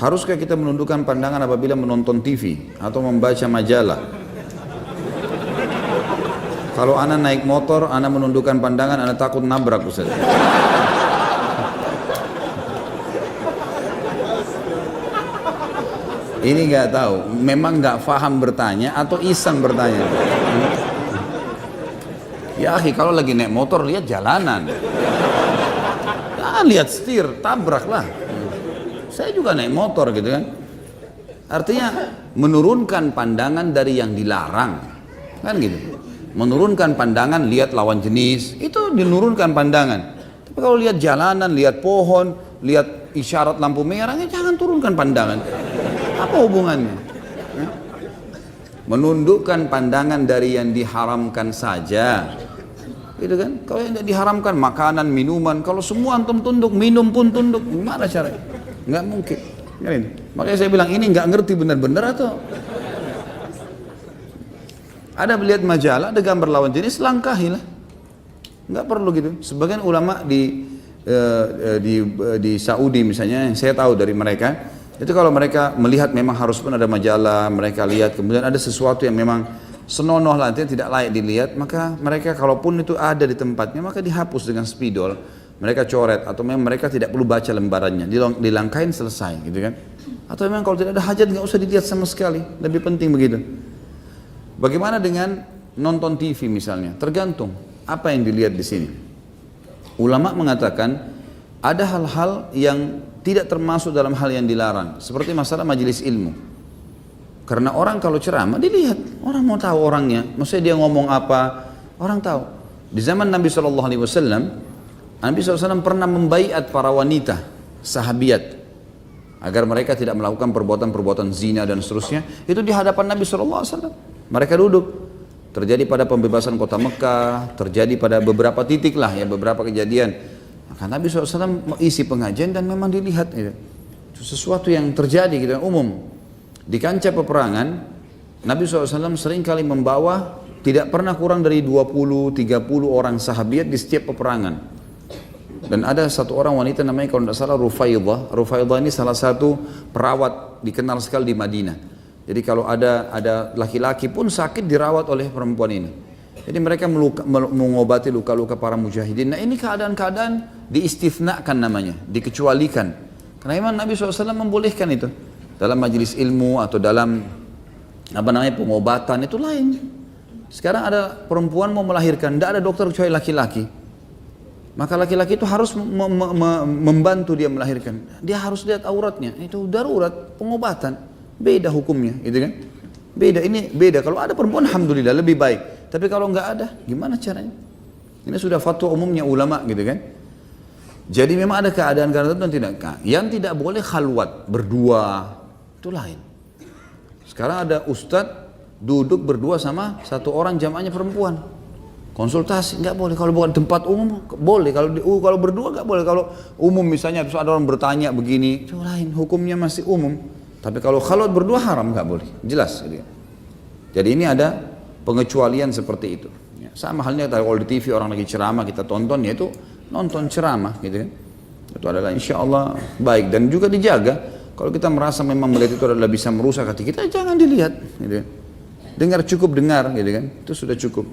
Haruskah kita menundukkan pandangan apabila menonton TV atau membaca majalah? Kalau ana naik motor, ana menundukkan pandangan, ana takut nabrak Ustaz. Ini nggak tahu, memang nggak paham bertanya atau iseng bertanya. Ya akhi, kalau lagi naik motor lihat jalanan, lihat setir, tabraklah. Saya juga naik motor gitu kan. Artinya menurunkan pandangan dari yang dilarang, kan gitu. Menurunkan pandangan, lihat lawan jenis, itu dinurunkan pandangan. Tapi kalau lihat jalanan, lihat pohon, lihat isyarat lampu merahnya, jangan turunkan pandangan. Apa hubungannya? Ya? Menundukkan pandangan dari yang diharamkan saja. Gitu kan? Kalau yang diharamkan makanan, minuman, kalau semua antum tunduk, minum pun tunduk, gimana caranya? Nggak mungkin. Makanya saya bilang ini nggak ngerti benar-benar atau ada melihat majalah, ada gambar lawan jenis, langkahilah. Nggak perlu gitu. Sebagian ulama di Saudi misalnya, yang saya tahu dari mereka, itu kalau mereka melihat memang harus pun ada majalah, mereka lihat, kemudian ada sesuatu yang memang senonoh lah, tidak layak dilihat, maka mereka kalaupun itu ada di tempatnya, maka dihapus dengan spidol, mereka coret, atau memang mereka tidak perlu baca lembarannya, dilangkain selesai, gitu kan? Atau memang kalau tidak ada hajat nggak usah dilihat sama sekali, lebih penting begitu. Bagaimana dengan nonton TV misalnya? Tergantung apa yang dilihat di sini. Ulama mengatakan ada hal-hal yang tidak termasuk dalam hal yang dilarang, seperti masalah majelis ilmu. Karena orang kalau ceramah dilihat, orang mau tahu orangnya, maksudnya dia ngomong apa, orang tahu. Di zaman Nabi SAW, Nabi SAW pernah membaiat para wanita, sahabiat, agar mereka tidak melakukan perbuatan-perbuatan zina dan seterusnya. Itu di hadapan Nabi SAW. Mereka duduk. Terjadi pada pembebasan kota Mekah, terjadi pada beberapa titik lah ya, beberapa kejadian. Maka Nabi SAW isi pengajian dan memang dilihat itu sesuatu yang terjadi gitu, umum. Di kancah peperangan, Nabi SAW seringkali membawa tidak pernah kurang dari 20-30 orang sahabiat di setiap peperangan. Dan ada satu orang wanita namanya kalau tidak salah Rufaidah. Rufaidah ini salah satu perawat dikenal sekali di Madinah. Jadi kalau ada laki-laki pun sakit dirawat oleh perempuan ini. Jadi mereka mengobati luka-luka para mujahidin. Nah ini keadaan-keadaan diistithnakan namanya, dikecualikan. Karena memang Nabi SAW membolehkan itu. Dalam majelis ilmu atau dalam pengobatan itu lain. Sekarang ada perempuan mau melahirkan, tidak ada dokter kecuali laki-laki. Maka laki-laki itu harus membantu dia melahirkan. Dia harus lihat auratnya. Itu darurat, pengobatan. Beda hukumnya, gitu kan? Beda, ini beda. Kalau ada perempuan, alhamdulillah lebih baik. Tapi kalau nggak ada, gimana caranya? Ini sudah fatwa umumnya ulama, gitu kan? Jadi memang ada keadaan-keadaan tertentu tidak. Yang tidak boleh khalwat berdua, itu lain. Sekarang ada ustadz duduk berdua sama satu orang jamaahnya perempuan. Konsultasi nggak boleh. Kalau bukan tempat umum boleh. Kalau berdua nggak boleh. Kalau umum misalnya terus ada orang bertanya begini, itu lain. Hukumnya masih umum. Tapi kalau khalwat berdua haram, nggak boleh, jelas. Jadi ini ada pengecualian seperti itu. Sama halnya kalau di TV orang lagi ceramah kita tonton, yaitu nonton ceramah, gitu kan? Itu adalah insya Allah baik dan juga dijaga. Kalau kita merasa memang melihat itu adalah bisa merusak hati kita, jangan dilihat. Gitu. Dengar cukup dengar, gitu kan? Itu sudah cukup.